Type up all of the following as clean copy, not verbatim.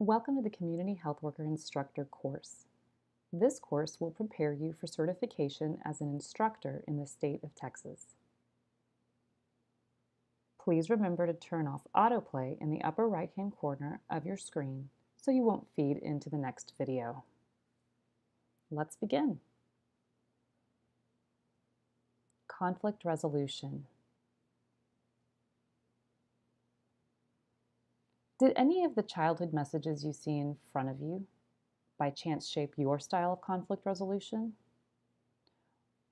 Welcome to the Community Health Worker Instructor course. This course will prepare you for certification as an instructor in the state of Texas. Please remember to turn off autoplay in the upper right-hand corner of your screen so you won't feed into the next video. Let's begin. Conflict resolution. Did any of the childhood messages you see in front of you by chance shape your style of conflict resolution?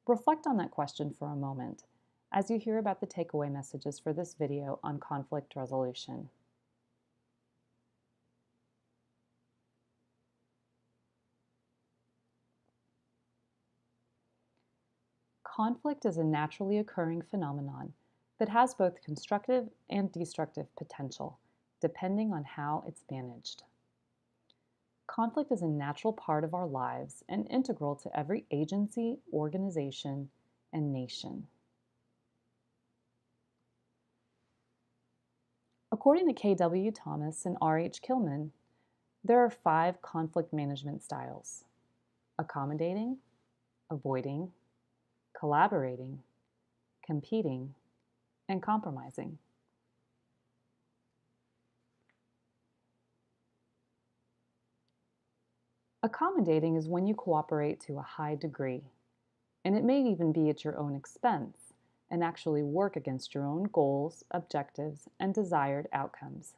Reflect on that question for a moment as you hear about the takeaway messages for this video on conflict resolution. Conflict is a naturally occurring phenomenon that has both constructive and destructive potential, depending on how it's managed. Conflict is a natural part of our lives and integral to every agency, organization, and nation. According to K.W. Thomas and R.H. Kilman, there are 5 conflict management styles: accommodating, avoiding, collaborating, competing, and compromising. Accommodating is when you cooperate to a high degree, and it may even be at your own expense and actually work against your own goals, objectives, and desired outcomes.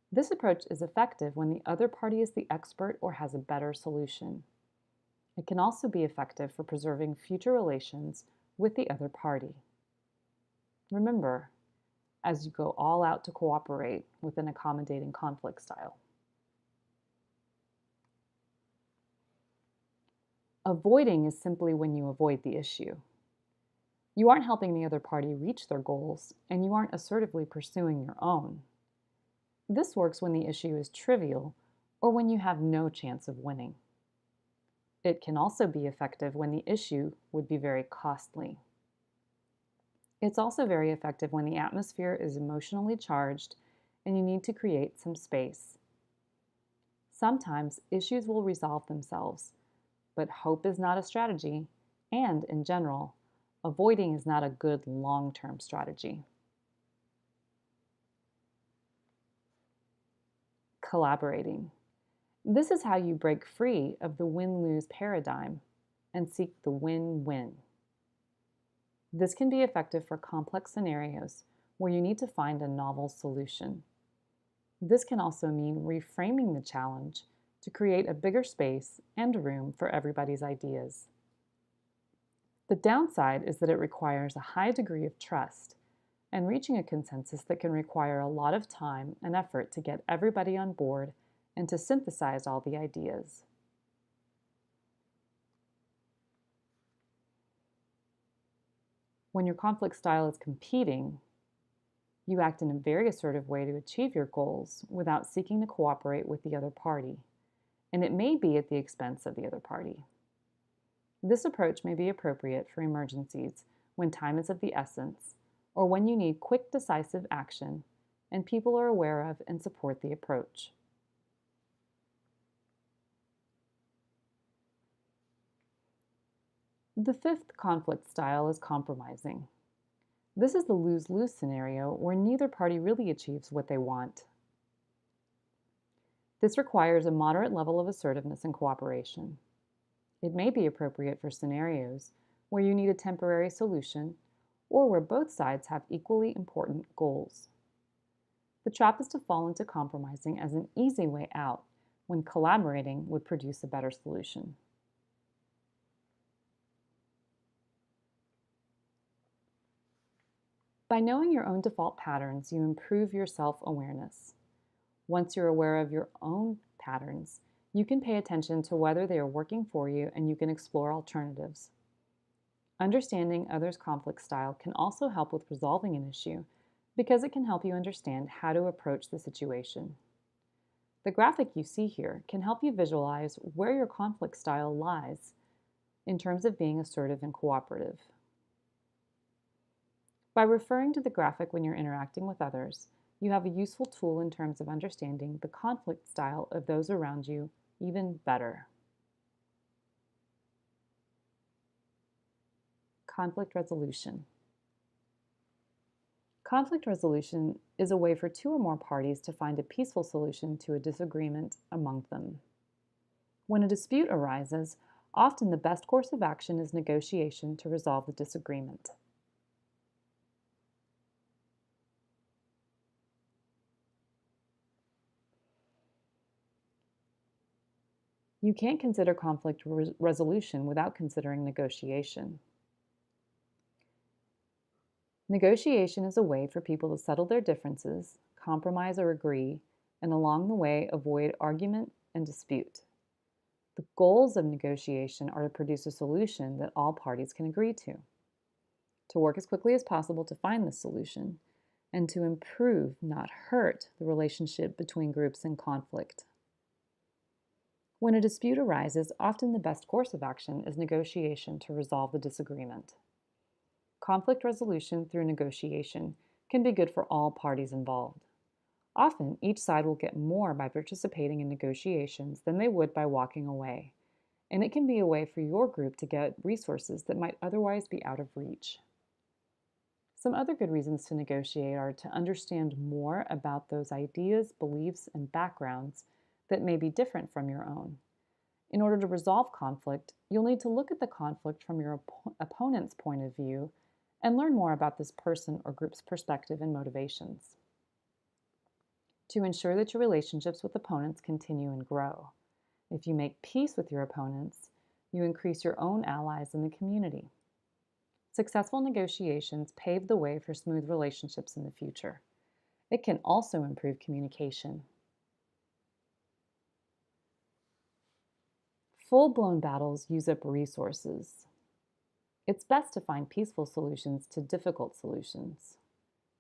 This approach is effective when the other party is the expert or has a better solution. It can also be effective for preserving future relations with the other party. Remember, as you go all out to cooperate with an accommodating conflict style. Avoiding is simply when you avoid the issue. You aren't helping the other party reach their goals, and you aren't assertively pursuing your own. This works when the issue is trivial or when you have no chance of winning. It can also be effective when the issue would be very costly. It's also very effective when the atmosphere is emotionally charged and you need to create some space. Sometimes issues will resolve themselves, but hope is not a strategy, and in general, avoiding is not a good long-term strategy. Collaborating. This is how you break free of the win-lose paradigm and seek the win-win. This can be effective for complex scenarios where you need to find a novel solution. This can also mean reframing the challenge to create a bigger space and room for everybody's ideas. The downside is that it requires a high degree of trust and reaching a consensus that can require a lot of time and effort to get everybody on board and to synthesize all the ideas. When your conflict style is competing, you act in a very assertive way to achieve your goals without seeking to cooperate with the other party, and it may be at the expense of the other party. This approach may be appropriate for emergencies when time is of the essence, or when you need quick, decisive action and people are aware of and support the approach. The 5th conflict style is compromising. This is the lose-lose scenario where neither party really achieves what they want. This requires a moderate level of assertiveness and cooperation. It may be appropriate for scenarios where you need a temporary solution or where both sides have equally important goals. The trap is to fall into compromising as an easy way out when collaborating would produce a better solution. By knowing your own default patterns, you improve your self-awareness. Once you're aware of your own patterns, you can pay attention to whether they are working for you and you can explore alternatives. Understanding others' conflict style can also help with resolving an issue because it can help you understand how to approach the situation. The graphic you see here can help you visualize where your conflict style lies in terms of being assertive and cooperative. By referring to the graphic when you're interacting with others, you have a useful tool in terms of understanding the conflict style of those around you even better. Conflict resolution. Conflict resolution is a way for two or more parties to find a peaceful solution to a disagreement among them. When a dispute arises, often the best course of action is negotiation to resolve the disagreement. You can't consider conflict resolution without considering negotiation. Negotiation is a way for people to settle their differences, compromise or agree, and along the way avoid argument and dispute. The goals of negotiation are to produce a solution that all parties can agree to work as quickly as possible to find this solution, and to improve, not hurt, the relationship between groups in conflict. When a dispute arises, often the best course of action is negotiation to resolve the disagreement. Conflict resolution through negotiation can be good for all parties involved. Often, each side will get more by participating in negotiations than they would by walking away, and it can be a way for your group to get resources that might otherwise be out of reach. Some other good reasons to negotiate are to understand more about those ideas, beliefs, and backgrounds that may be different from your own. In order to resolve conflict, you'll need to look at the conflict from your opponent's point of view and learn more about this person or group's perspective and motivations. To ensure that your relationships with opponents continue and grow. If you make peace with your opponents, you increase your own allies in the community. Successful negotiations pave the way for smooth relationships in the future. It can also improve communication. Full-blown battles use up resources. It's best to find peaceful solutions to difficult solutions.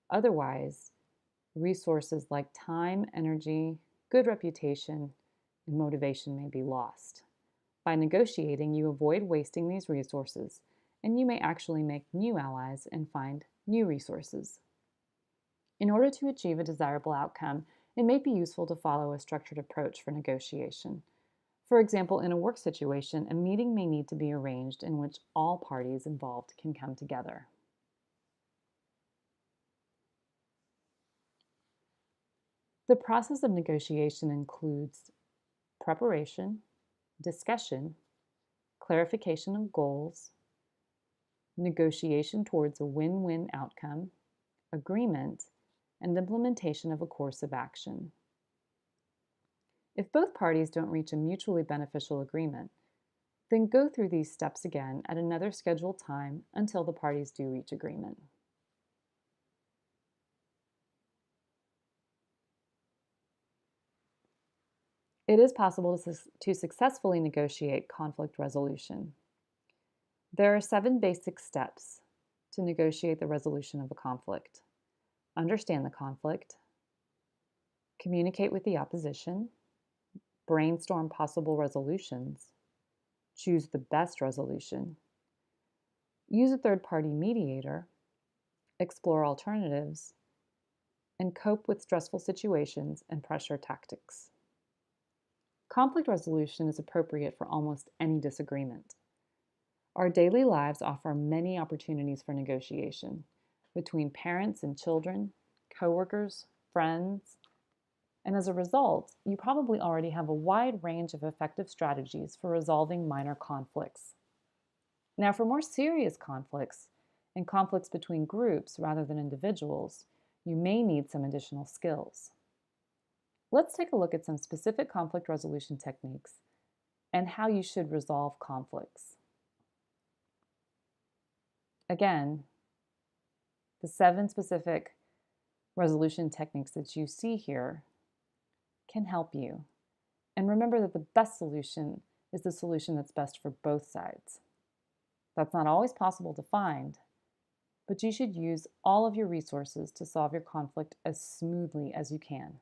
Otherwise, resources like time, energy, good reputation, and motivation may be lost. By negotiating, you avoid wasting these resources, and you may actually make new allies and find new resources. In order to achieve a desirable outcome, it may be useful to follow a structured approach for negotiation. For example, in a work situation, a meeting may need to be arranged in which all parties involved can come together. The process of negotiation includes preparation, discussion, clarification of goals, negotiation towards a win-win outcome, agreement, and implementation of a course of action. If both parties don't reach a mutually beneficial agreement, then go through these steps again at another scheduled time until the parties do reach agreement. It is possible to successfully negotiate conflict resolution. There are 7 basic steps to negotiate the resolution of a conflict. Understand the conflict, communicate with the opposition, brainstorm possible resolutions, choose the best resolution, use a third-party mediator, explore alternatives, and cope with stressful situations and pressure tactics. Conflict resolution is appropriate for almost any disagreement. Our daily lives offer many opportunities for negotiation between parents and children, coworkers, friends, and as a result, you probably already have a wide range of effective strategies for resolving minor conflicts. Now, for more serious conflicts and conflicts between groups rather than individuals, you may need some additional skills. Let's take a look at some specific conflict resolution techniques and how you should resolve conflicts. Again, the 7 specific resolution techniques that you see here can help you. And remember that the best solution is the solution that's best for both sides. That's not always possible to find, but you should use all of your resources to solve your conflict as smoothly as you can.